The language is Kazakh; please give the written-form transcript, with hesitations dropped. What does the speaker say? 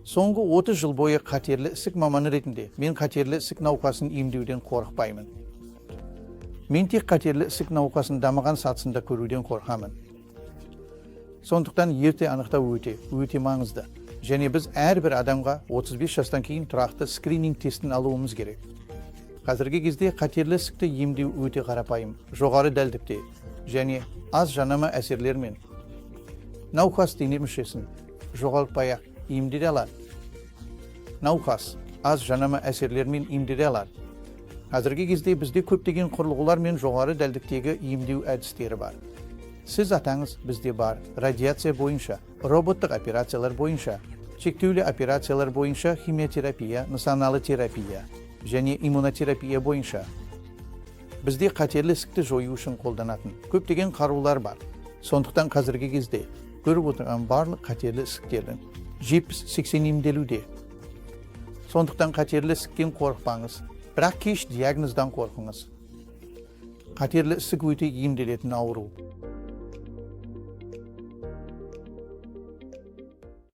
Соңғы 30 жыл бойы қатерлі ісік маманы ретінде мен қатерлі ісік науқасын емдеуден қорықпаймын. Мен тек қатерлі ісік науқасын дамыған сатысында көруден қорқамын. Сондықтан ерте анықтау өте маңызды. Және біз әрбір адамға 35 жастан кейін тұрақты скрининг тестін алуымыз керек. Қазіргі кезде қатерлі ісікті емдеу өте қарапайым, жоғары дәлдікте және аз жанама әсерлермен. Науқас дене мүшесін жоғалтпай-ақ емдей алады. Науқас аз жанама әсерлермен емдей алады. Қазіргі кезде бізде көптеген құрылғылар мен жоғары дәлдіктегі емдеу әдістері бар. Сіз атаңыз бізде бар. Радиация бойынша, роботтық операциялар бойынша, шектеулі операциялар бойынша, химиотерапия, нысаналы терапия және иммунотерапия бойынша. Бізде қатерлі ісікті жою үшін қолданатын көптеген қарулар бар. Сондықтан қазіргі кезде көріп отырған барлық қатерлі ісіктердің 70-80 емделуде. Сондықтан қатерлі ісіктен қорықпаңыз, бірақ кеш диагноздан қорқыңыз. Қатерлі ісік өте емделетін ауру.